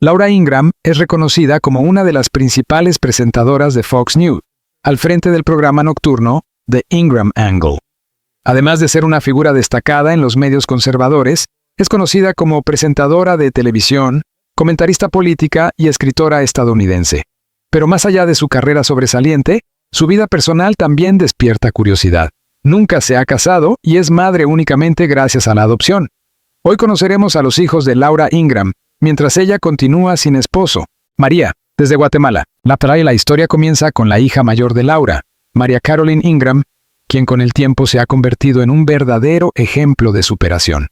Laura Ingraham es reconocida como una de las principales presentadoras de Fox News, al frente del programa nocturno The Ingraham Angle. Además de ser una figura destacada en los medios conservadores, es conocida como presentadora de televisión, comentarista política y escritora estadounidense. Pero más allá de su carrera sobresaliente, su vida personal también despierta curiosidad. Nunca se ha casado y es madre únicamente gracias a la adopción. Hoy conoceremos a los hijos de Laura Ingraham, mientras ella continúa sin esposo. María, desde Guatemala. La historia comienza con la hija mayor de Laura, María Caroline Ingraham, quien con el tiempo se ha convertido en un verdadero ejemplo de superación.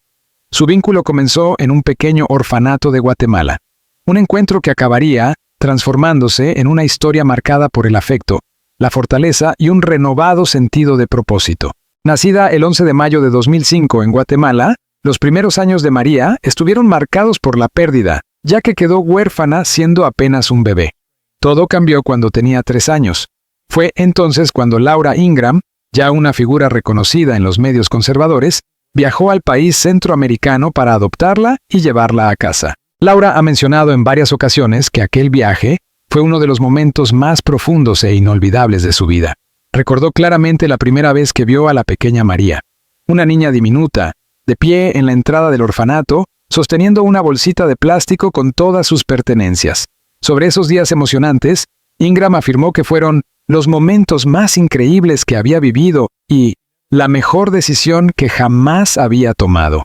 Su vínculo comenzó en un pequeño orfanato de Guatemala, un encuentro que acabaría transformándose en una historia marcada por el afecto, la fortaleza y un renovado sentido de propósito. Nacida el 11 de mayo de 2005 en Guatemala, los primeros años de María estuvieron marcados por la pérdida, ya que quedó huérfana siendo apenas un bebé. Todo cambió cuando tenía 3 años. Fue entonces cuando Laura Ingraham, ya una figura reconocida en los medios conservadores, viajó al país centroamericano para adoptarla y llevarla a casa. Laura ha mencionado en varias ocasiones que aquel viaje fue uno de los momentos más profundos e inolvidables de su vida. Recordó claramente la primera vez que vio a la pequeña María, una niña diminuta, de pie en la entrada del orfanato, sosteniendo una bolsita de plástico con todas sus pertenencias. Sobre esos días emocionantes, Ingraham afirmó que fueron los momentos más increíbles que había vivido y la mejor decisión que jamás había tomado.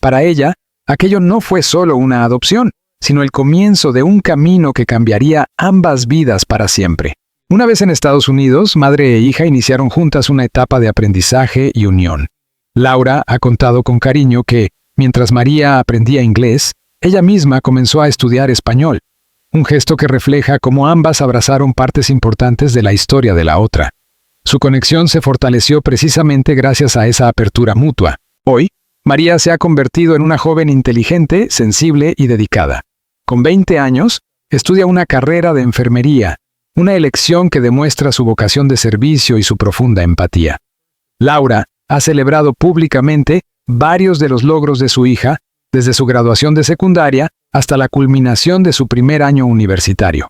Para ella, aquello no fue solo una adopción, sino el comienzo de un camino que cambiaría ambas vidas para siempre. Una vez en Estados Unidos, madre e hija iniciaron juntas una etapa de aprendizaje y unión. Laura ha contado con cariño que, mientras María aprendía inglés, ella misma comenzó a estudiar español, un gesto que refleja cómo ambas abrazaron partes importantes de la historia de la otra. Su conexión se fortaleció precisamente gracias a esa apertura mutua. Hoy, María se ha convertido en una joven inteligente, sensible y dedicada. Con 20 años, estudia una carrera de enfermería, una elección que demuestra su vocación de servicio y su profunda empatía. Laura ha celebrado públicamente varios de los logros de su hija, desde su graduación de secundaria hasta la culminación de su primer año universitario.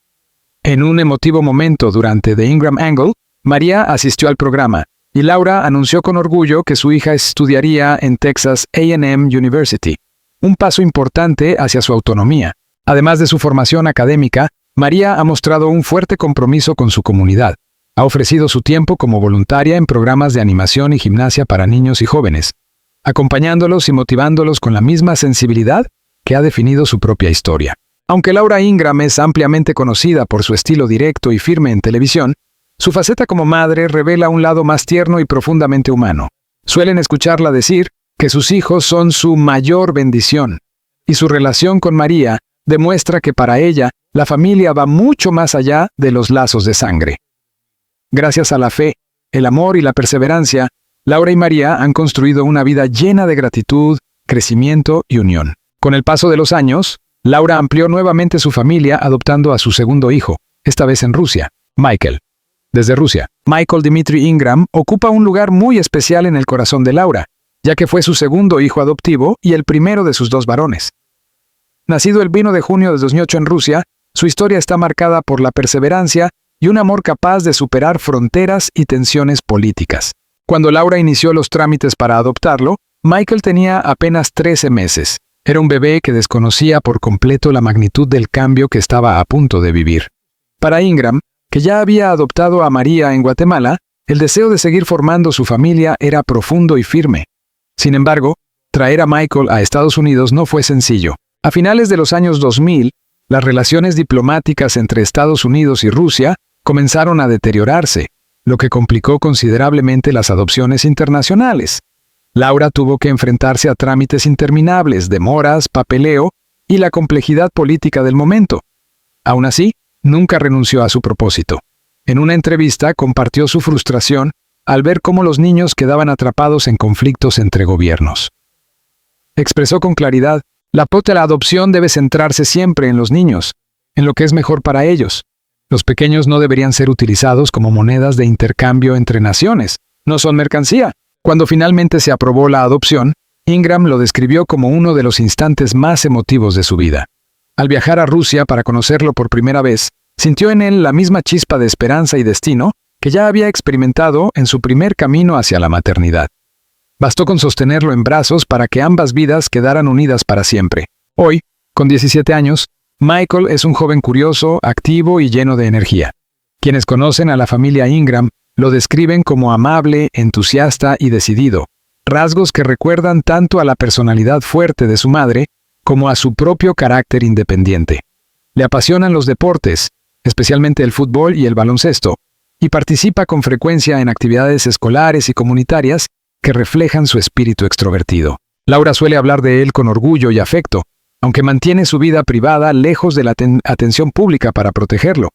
En un emotivo momento durante The Ingraham Angle, María asistió al programa, y Laura anunció con orgullo que su hija estudiaría en Texas A&M University, un paso importante hacia su autonomía. Además de su formación académica, María ha mostrado un fuerte compromiso con su comunidad. Ha ofrecido su tiempo como voluntaria en programas de animación y gimnasia para niños y jóvenes, acompañándolos y motivándolos con la misma sensibilidad que ha definido su propia historia. Aunque Laura Ingraham es ampliamente conocida por su estilo directo y firme en televisión, su faceta como madre revela un lado más tierno y profundamente humano. Suelen escucharla decir que sus hijos son su mayor bendición, y su relación con María demuestra que para ella la familia va mucho más allá de los lazos de sangre. Gracias a la fe, el amor y la perseverancia, Laura y María han construido una vida llena de gratitud, crecimiento y unión. Con el paso de los años, Laura amplió nuevamente su familia adoptando a su segundo hijo, esta vez en Rusia, Michael. Desde Rusia, Michael Dmitry Ingraham ocupa un lugar muy especial en el corazón de Laura, ya que fue su segundo hijo adoptivo y el primero de sus 2 varones. Nacido el 1 de junio de 2008 en Rusia, su historia está marcada por la perseverancia y un amor capaz de superar fronteras y tensiones políticas. Cuando Laura inició los trámites para adoptarlo, Michael tenía apenas 13 meses. Era un bebé que desconocía por completo la magnitud del cambio que estaba a punto de vivir. Para Ingraham, que ya había adoptado a María en Guatemala, el deseo de seguir formando su familia era profundo y firme. Sin embargo, traer a Michael a Estados Unidos no fue sencillo. A finales de los años 2000, las relaciones diplomáticas entre Estados Unidos y Rusia comenzaron a deteriorarse, lo que complicó considerablemente las adopciones internacionales. Laura tuvo que enfrentarse a trámites interminables, demoras, papeleo y la complejidad política del momento. Aún así, nunca renunció a su propósito. En una entrevista compartió su frustración al ver cómo los niños quedaban atrapados en conflictos entre gobiernos. Expresó con claridad: la adopción debe centrarse siempre en los niños, en lo que es mejor para ellos. Los pequeños no deberían ser utilizados como monedas de intercambio entre naciones. No son mercancía. Cuando finalmente se aprobó la adopción, Ingraham lo describió como uno de los instantes más emotivos de su vida. Al viajar a Rusia para conocerlo por primera vez, sintió en él la misma chispa de esperanza y destino que ya había experimentado en su primer camino hacia la maternidad. Bastó con sostenerlo en brazos para que ambas vidas quedaran unidas para siempre. Hoy, con 17 años, Michael es un joven curioso, activo y lleno de energía. Quienes conocen a la familia Ingram lo describen como amable, entusiasta y decidido, rasgos que recuerdan tanto a la personalidad fuerte de su madre como a su propio carácter independiente. Le apasionan los deportes, especialmente el fútbol y el baloncesto, y participa con frecuencia en actividades escolares y comunitarias que reflejan su espíritu extrovertido. Laura suele hablar de él con orgullo y afecto, aunque mantiene su vida privada lejos de la atención pública para protegerlo.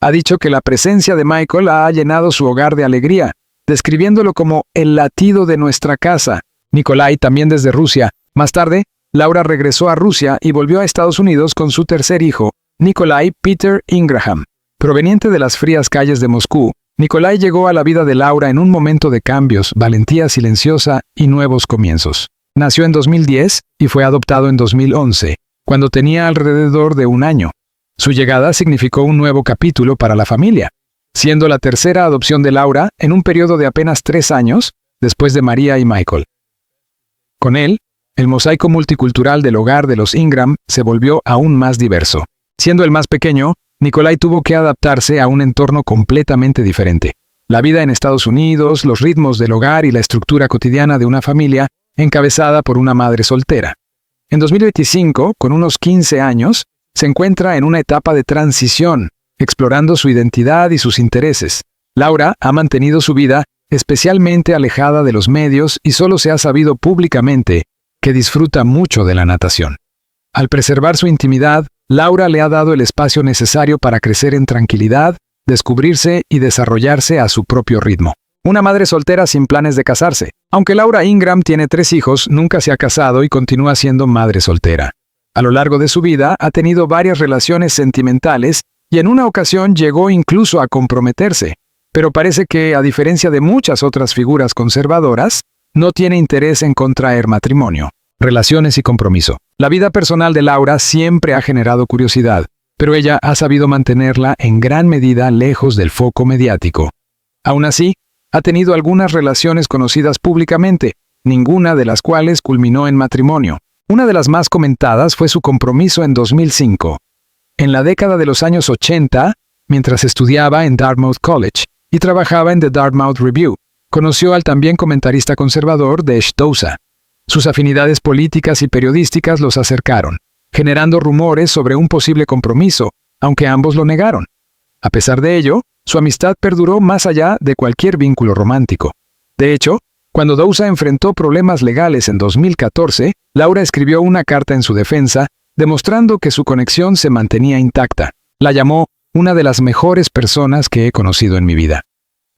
Ha dicho que la presencia de Michael ha llenado su hogar de alegría, describiéndolo como el latido de nuestra casa. Nikolai, también desde Rusia. Más tarde, Laura regresó a Rusia y volvió a Estados Unidos con su tercer hijo, Nikolai Peter Ingraham. Proveniente de las frías calles de Moscú, Nikolai llegó a la vida de Laura en un momento de cambios, valentía silenciosa y nuevos comienzos. Nació en 2010 y fue adoptado en 2011, cuando tenía alrededor de 1 año. Su llegada significó un nuevo capítulo para la familia, siendo la tercera adopción de Laura en un periodo de apenas 3 años, después de María y Michael. Con él, el mosaico multicultural del hogar de los Ingram se volvió aún más diverso. Siendo el más pequeño, Nikolai tuvo que adaptarse a un entorno completamente diferente. La vida en Estados Unidos, los ritmos del hogar y la estructura cotidiana de una familia encabezada por una madre soltera. En 2025, con unos 15 años, se encuentra en una etapa de transición, explorando su identidad y sus intereses. Laura ha mantenido su vida especialmente alejada de los medios y solo se ha sabido públicamente que disfruta mucho de la natación. Al preservar su intimidad, Laura le ha dado el espacio necesario para crecer en tranquilidad, descubrirse y desarrollarse a su propio ritmo. Una madre soltera sin planes de casarse. Aunque Laura Ingram tiene 3 hijos, nunca se ha casado y continúa siendo madre soltera. A lo largo de su vida ha tenido varias relaciones sentimentales y en una ocasión llegó incluso a comprometerse, pero parece que, a diferencia de muchas otras figuras conservadoras, no tiene interés en contraer matrimonio. Relaciones y compromiso. La vida personal de Laura siempre ha generado curiosidad, pero ella ha sabido mantenerla en gran medida lejos del foco mediático. Aún así, ha tenido algunas relaciones conocidas públicamente, ninguna de las cuales culminó en matrimonio. Una de las más comentadas fue su compromiso en 2005. En la década de los años 80, mientras estudiaba en Dartmouth College y trabajaba en The Dartmouth Review, conoció al también comentarista conservador Desh Douza. Sus afinidades políticas y periodísticas los acercaron, generando rumores sobre un posible compromiso, aunque ambos lo negaron. A pesar de ello, su amistad perduró más allá de cualquier vínculo romántico. De hecho, cuando Douza enfrentó problemas legales en 2014, Laura escribió una carta en su defensa, demostrando que su conexión se mantenía intacta. La llamó una de las mejores personas que he conocido en mi vida.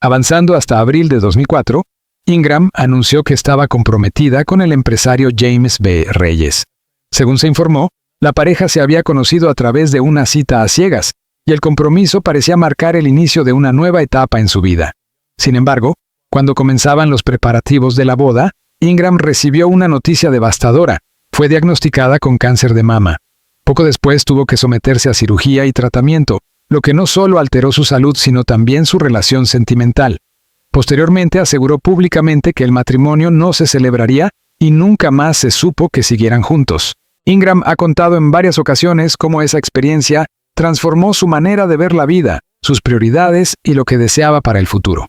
Avanzando hasta abril de 2004, Ingram anunció que estaba comprometida con el empresario James B. Reyes. Según se informó, la pareja se había conocido a través de una cita a ciegas, y el compromiso parecía marcar el inicio de una nueva etapa en su vida. Sin embargo, cuando comenzaban los preparativos de la boda, Ingram recibió una noticia devastadora. Fue diagnosticada con cáncer de mama. Poco después tuvo que someterse a cirugía y tratamiento, lo que no solo alteró su salud sino también su relación sentimental. Posteriormente aseguró públicamente que el matrimonio no se celebraría y nunca más se supo que siguieran juntos. Ingram ha contado en varias ocasiones cómo esa experiencia transformó su manera de ver la vida, sus prioridades y lo que deseaba para el futuro.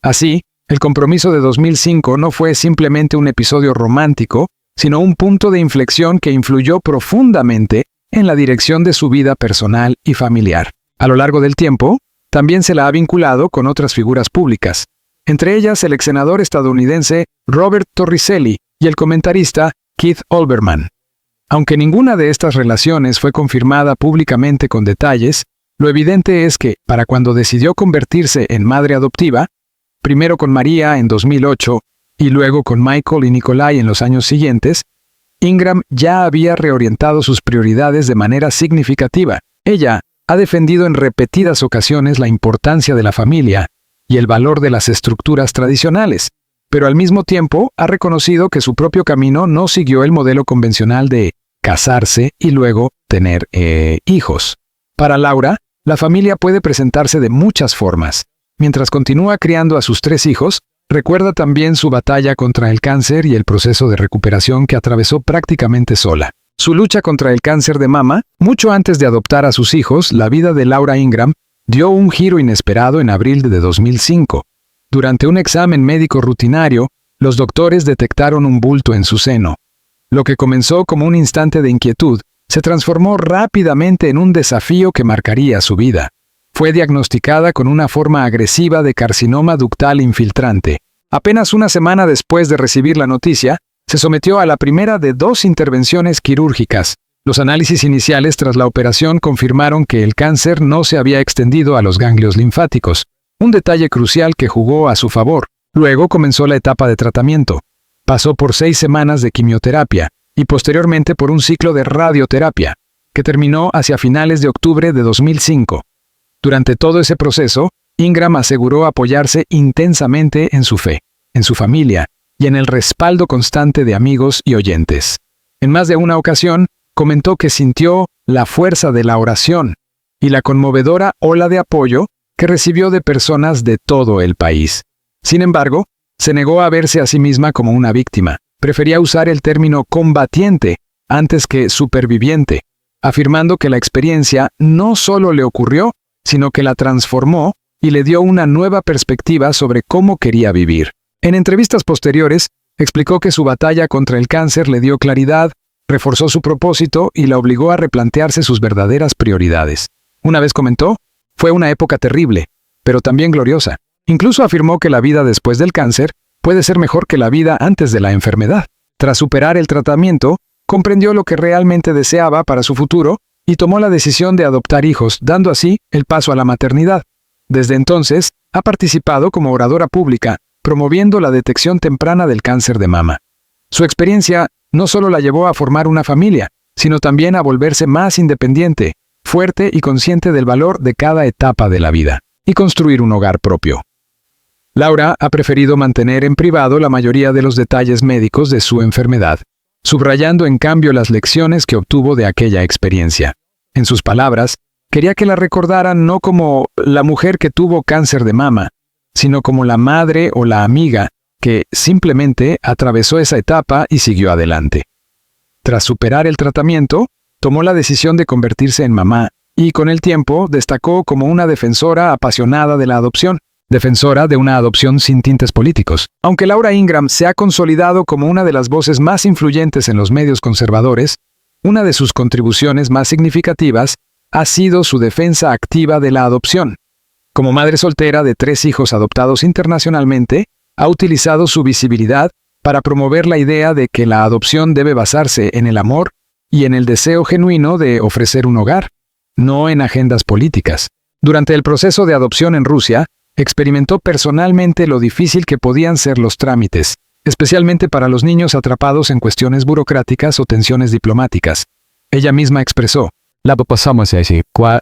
Así, el compromiso de 2005 no fue simplemente un episodio romántico, sino un punto de inflexión que influyó profundamente en la dirección de su vida personal y familiar. A lo largo del tiempo, también se la ha vinculado con otras figuras públicas, entre ellas el exsenador estadounidense Robert Torricelli y el comentarista Keith Olbermann. Aunque ninguna de estas relaciones fue confirmada públicamente con detalles, lo evidente es que, para cuando decidió convertirse en madre adoptiva, primero con María en 2008 y luego con Michael y Nikolai en los años siguientes, Ingram ya había reorientado sus prioridades de manera significativa. Ella ha defendido en repetidas ocasiones la importancia de la familia y el valor de las estructuras tradicionales, pero al mismo tiempo ha reconocido que su propio camino no siguió el modelo convencional de casarse y luego tener hijos. Para Laura, la familia puede presentarse de muchas formas. Mientras continúa criando a sus 3 hijos, recuerda también su batalla contra el cáncer y el proceso de recuperación que atravesó prácticamente sola. Su lucha contra el cáncer de mama, mucho antes de adoptar a sus hijos, la vida de Laura Ingraham dio un giro inesperado en abril de 2005. Durante un examen médico rutinario, los doctores detectaron un bulto en su seno. Lo que comenzó como un instante de inquietud, se transformó rápidamente en un desafío que marcaría su vida. Fue diagnosticada con una forma agresiva de carcinoma ductal infiltrante. Apenas una semana después de recibir la noticia, se sometió a la primera de 2 intervenciones quirúrgicas. Los análisis iniciales tras la operación confirmaron que el cáncer no se había extendido a los ganglios linfáticos, un detalle crucial que jugó a su favor. Luego comenzó la etapa de tratamiento. Pasó por 6 semanas de quimioterapia y posteriormente por un ciclo de radioterapia, que terminó hacia finales de octubre de 2005. Durante todo ese proceso, Ingraham aseguró apoyarse intensamente en su fe, en su familia y en el respaldo constante de amigos y oyentes. En más de una ocasión, comentó que sintió la fuerza de la oración y la conmovedora ola de apoyo que recibió de personas de todo el país. Sin embargo, se negó a verse a sí misma como una víctima. Prefería usar el término combatiente antes que superviviente, afirmando que la experiencia no solo le ocurrió, sino que la transformó y le dio una nueva perspectiva sobre cómo quería vivir. En entrevistas posteriores, explicó que su batalla contra el cáncer le dio claridad, reforzó su propósito y la obligó a replantearse sus verdaderas prioridades. Una vez comentó, fue una época terrible, pero también gloriosa. Incluso afirmó que la vida después del cáncer puede ser mejor que la vida antes de la enfermedad. Tras superar el tratamiento, comprendió lo que realmente deseaba para su futuro y tomó la decisión de adoptar hijos, dando así el paso a la maternidad. Desde entonces, ha participado como oradora pública, promoviendo la detección temprana del cáncer de mama. Su experiencia no solo la llevó a formar una familia, sino también a volverse más independiente, fuerte y consciente del valor de cada etapa de la vida, y construir un hogar propio. Laura ha preferido mantener en privado la mayoría de los detalles médicos de su enfermedad, subrayando en cambio las lecciones que obtuvo de aquella experiencia. En sus palabras, quería que la recordaran no como la mujer que tuvo cáncer de mama, sino como la madre o la amiga que simplemente atravesó esa etapa y siguió adelante. Tras superar el tratamiento, tomó la decisión de convertirse en mamá y con el tiempo destacó como una defensora apasionada de la adopción, defensora de una adopción sin tintes políticos. Aunque Laura Ingraham se ha consolidado como una de las voces más influyentes en los medios conservadores, una de sus contribuciones más significativas ha sido su defensa activa de la adopción. Como madre soltera de 3 hijos adoptados internacionalmente, ha utilizado su visibilidad para promover la idea de que la adopción debe basarse en el amor y en el deseo genuino de ofrecer un hogar, no en agendas políticas. Durante el proceso de adopción en Rusia, experimentó personalmente lo difícil que podían ser los trámites, especialmente para los niños atrapados en cuestiones burocráticas o tensiones diplomáticas. Ella misma expresó, la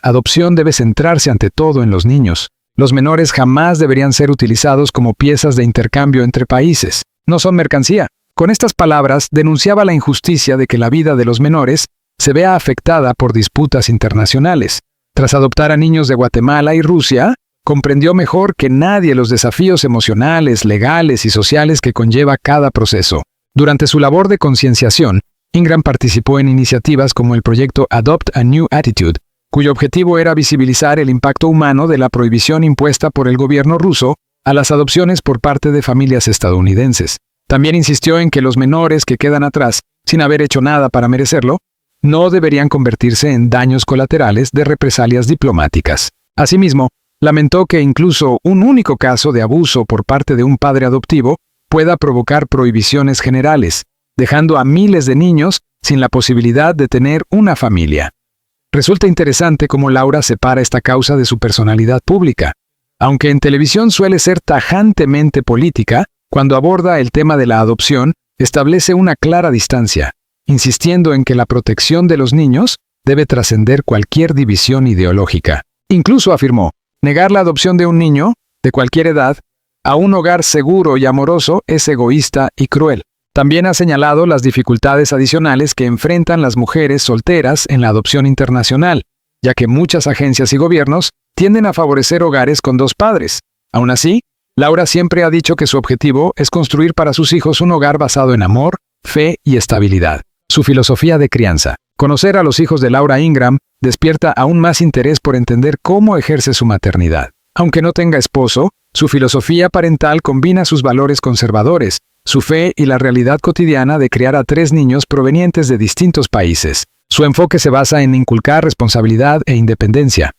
adopción debe centrarse ante todo en los niños. Los menores jamás deberían ser utilizados como piezas de intercambio entre países. No son mercancía. Con estas palabras denunciaba la injusticia de que la vida de los menores se vea afectada por disputas internacionales. Tras adoptar a niños de Guatemala y Rusia, comprendió mejor que nadie los desafíos emocionales, legales y sociales que conlleva cada proceso. Durante su labor de concienciación, Ingraham participó en iniciativas como el proyecto Adopt a New Attitude, cuyo objetivo era visibilizar el impacto humano de la prohibición impuesta por el gobierno ruso a las adopciones por parte de familias estadounidenses. También insistió en que los menores que quedan atrás, sin haber hecho nada para merecerlo, no deberían convertirse en daños colaterales de represalias diplomáticas. Asimismo, lamentó que incluso un único caso de abuso por parte de un padre adoptivo pueda provocar prohibiciones generales, dejando a miles de niños sin la posibilidad de tener una familia. Resulta interesante cómo Laura separa esta causa de su personalidad pública. Aunque en televisión suele ser tajantemente política, cuando aborda el tema de la adopción, establece una clara distancia, insistiendo en que la protección de los niños debe trascender cualquier división ideológica. Incluso afirmó, negar la adopción de un niño, de cualquier edad, a un hogar seguro y amoroso es egoísta y cruel. También ha señalado las dificultades adicionales que enfrentan las mujeres solteras en la adopción internacional, ya que muchas agencias y gobiernos tienden a favorecer hogares con dos padres. Aún así, Laura siempre ha dicho que su objetivo es construir para sus hijos un hogar basado en amor, fe y estabilidad. Su filosofía de crianza. Conocer a los hijos de Laura Ingraham despierta aún más interés por entender cómo ejerce su maternidad. Aunque no tenga esposo, su filosofía parental combina sus valores conservadores, su fe y la realidad cotidiana de criar a 3 niños provenientes de distintos países. Su enfoque se basa en inculcar responsabilidad e independencia.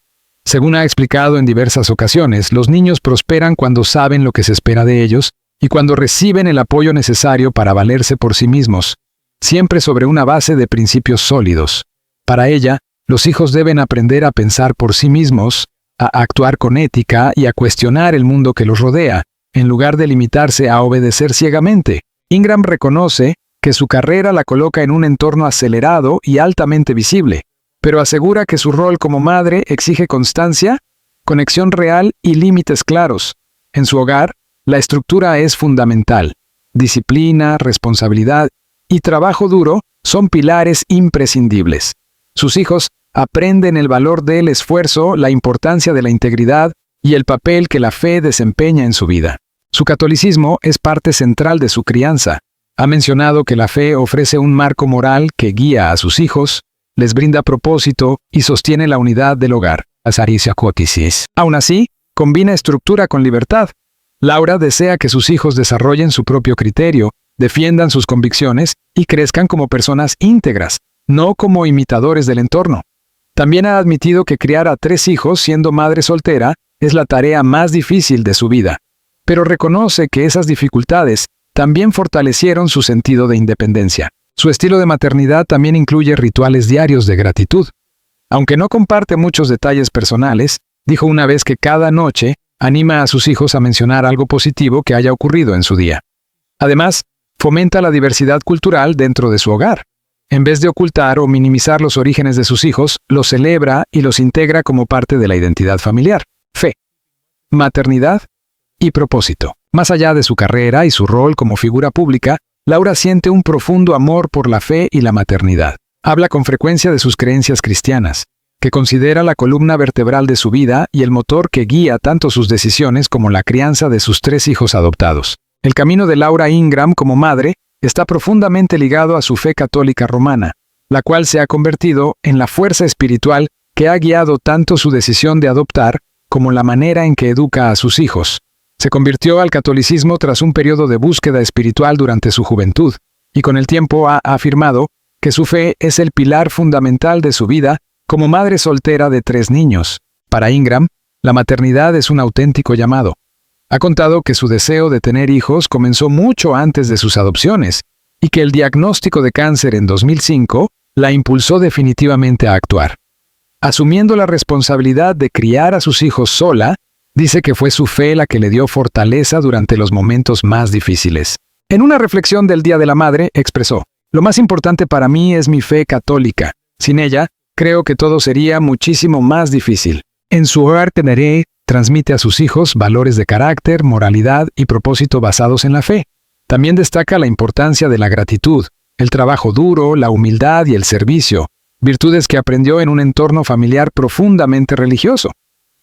Según ha explicado en diversas ocasiones, los niños prosperan cuando saben lo que se espera de ellos y cuando reciben el apoyo necesario para valerse por sí mismos, siempre sobre una base de principios sólidos. Para ella, los hijos deben aprender a pensar por sí mismos, a actuar con ética y a cuestionar el mundo que los rodea, en lugar de limitarse a obedecer ciegamente. Ingraham reconoce que su carrera la coloca en un entorno acelerado y altamente visible, pero asegura que su rol como madre exige constancia, conexión real y límites claros. En su hogar, la estructura es fundamental. Disciplina, responsabilidad y trabajo duro son pilares imprescindibles. Sus hijos aprenden el valor del esfuerzo, la importancia de la integridad y el papel que la fe desempeña en su vida. Su catolicismo es parte central de su crianza. Ha mencionado que la fe ofrece un marco moral que guía a sus hijos, les brinda propósito y sostiene la unidad del hogar. Aún así, combina estructura con libertad. Laura desea que sus hijos desarrollen su propio criterio, defiendan sus convicciones y crezcan como personas íntegras, no como imitadores del entorno. También ha admitido que criar a 3 hijos siendo madre soltera es la tarea más difícil de su vida, pero reconoce que esas dificultades también fortalecieron su sentido de independencia. Su estilo de maternidad también incluye rituales diarios de gratitud. Aunque no comparte muchos detalles personales, dijo una vez que cada noche anima a sus hijos a mencionar algo positivo que haya ocurrido en su día. Además, fomenta la diversidad cultural dentro de su hogar. En vez de ocultar o minimizar los orígenes de sus hijos, los celebra y los integra como parte de la identidad familiar. Fe, maternidad y propósito. Más allá de su carrera y su rol como figura pública, Laura siente un profundo amor por la fe y la maternidad. Habla con frecuencia de sus creencias cristianas, que considera la columna vertebral de su vida y el motor que guía tanto sus decisiones como la crianza de sus 3 hijos adoptados. El camino de Laura Ingraham como madre está profundamente ligado a su fe católica romana, la cual se ha convertido en la fuerza espiritual que ha guiado tanto su decisión de adoptar como la manera en que educa a sus hijos. Se convirtió al catolicismo tras un periodo de búsqueda espiritual durante su juventud, y con el tiempo ha afirmado que su fe es el pilar fundamental de su vida como madre soltera de 3 niños. Para Ingraham, la maternidad es un auténtico llamado. Ha contado que su deseo de tener hijos comenzó mucho antes de sus adopciones, y que el diagnóstico de cáncer en 2005 la impulsó definitivamente a actuar. Asumiendo la responsabilidad de criar a sus hijos sola, dice que fue su fe la que le dio fortaleza durante los momentos más difíciles. En una reflexión del Día de la Madre, expresó: "Lo más importante para mí es mi fe católica. Sin ella, creo que todo sería muchísimo más difícil. En su hogar transmite a sus hijos valores de carácter, moralidad y propósito basados en la fe. También destaca la importancia de la gratitud, el trabajo duro, la humildad y el servicio, virtudes que aprendió en un entorno familiar profundamente religioso.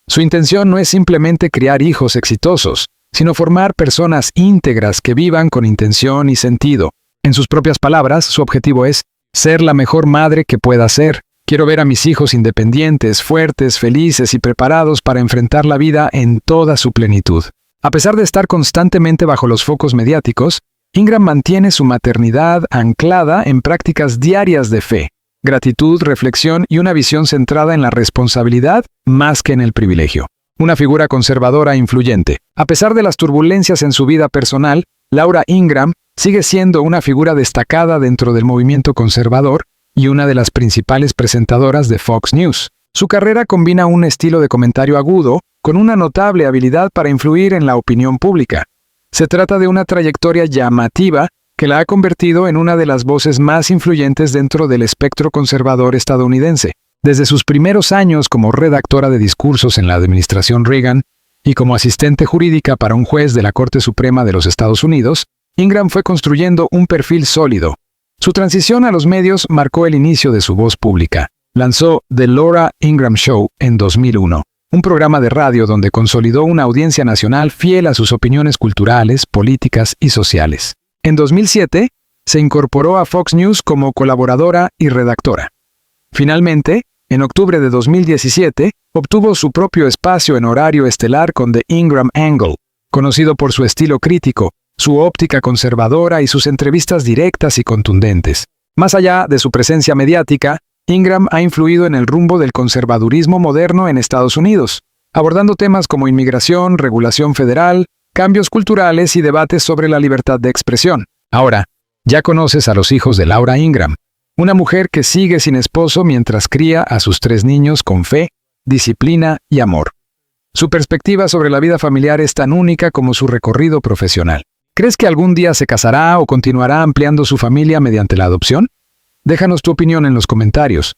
Su intención no es simplemente criar hijos exitosos, sino formar personas íntegras que vivan con intención y sentido. En sus propias palabras, su objetivo es ser la mejor madre que pueda ser. Quiero ver a mis hijos independientes, fuertes, felices y preparados para enfrentar la vida en toda su plenitud". A pesar de estar constantemente bajo los focos mediáticos, Ingraham mantiene su maternidad anclada en prácticas diarias de fe, gratitud, reflexión y una visión centrada en la responsabilidad más que en el privilegio. Una figura conservadora e influyente. A pesar de las turbulencias en su vida personal, Laura Ingraham sigue siendo una figura destacada dentro del movimiento conservador y una de las principales presentadoras de Fox News. Su carrera combina un estilo de comentario agudo con una notable habilidad para influir en la opinión pública. Se trata de una trayectoria llamativa que la ha convertido en una de las voces más influyentes dentro del espectro conservador estadounidense. Desde sus primeros años como redactora de discursos en la administración Reagan y como asistente jurídica para un juez de la Corte Suprema de los Estados Unidos, Ingram fue construyendo un perfil sólido. Su transición a los medios marcó el inicio de su voz pública. Lanzó The Laura Ingraham Show en 2001, un programa de radio donde consolidó una audiencia nacional fiel a sus opiniones culturales, políticas y sociales. En 2007, se incorporó a Fox News como colaboradora y redactora. Finalmente, en octubre de 2017, obtuvo su propio espacio en horario estelar con The Ingraham Angle, conocido por su estilo crítico, su óptica conservadora y sus entrevistas directas y contundentes. Más allá de su presencia mediática, Ingraham ha influido en el rumbo del conservadurismo moderno en Estados Unidos, abordando temas como inmigración, regulación federal, cambios culturales y debates sobre la libertad de expresión. Ahora, ya conoces a los hijos de Laura Ingraham, una mujer que sigue sin esposo mientras cría a sus 3 niños con fe, disciplina y amor. Su perspectiva sobre la vida familiar es tan única como su recorrido profesional. ¿Crees que algún día se casará o continuará ampliando su familia mediante la adopción? Déjanos tu opinión en los comentarios.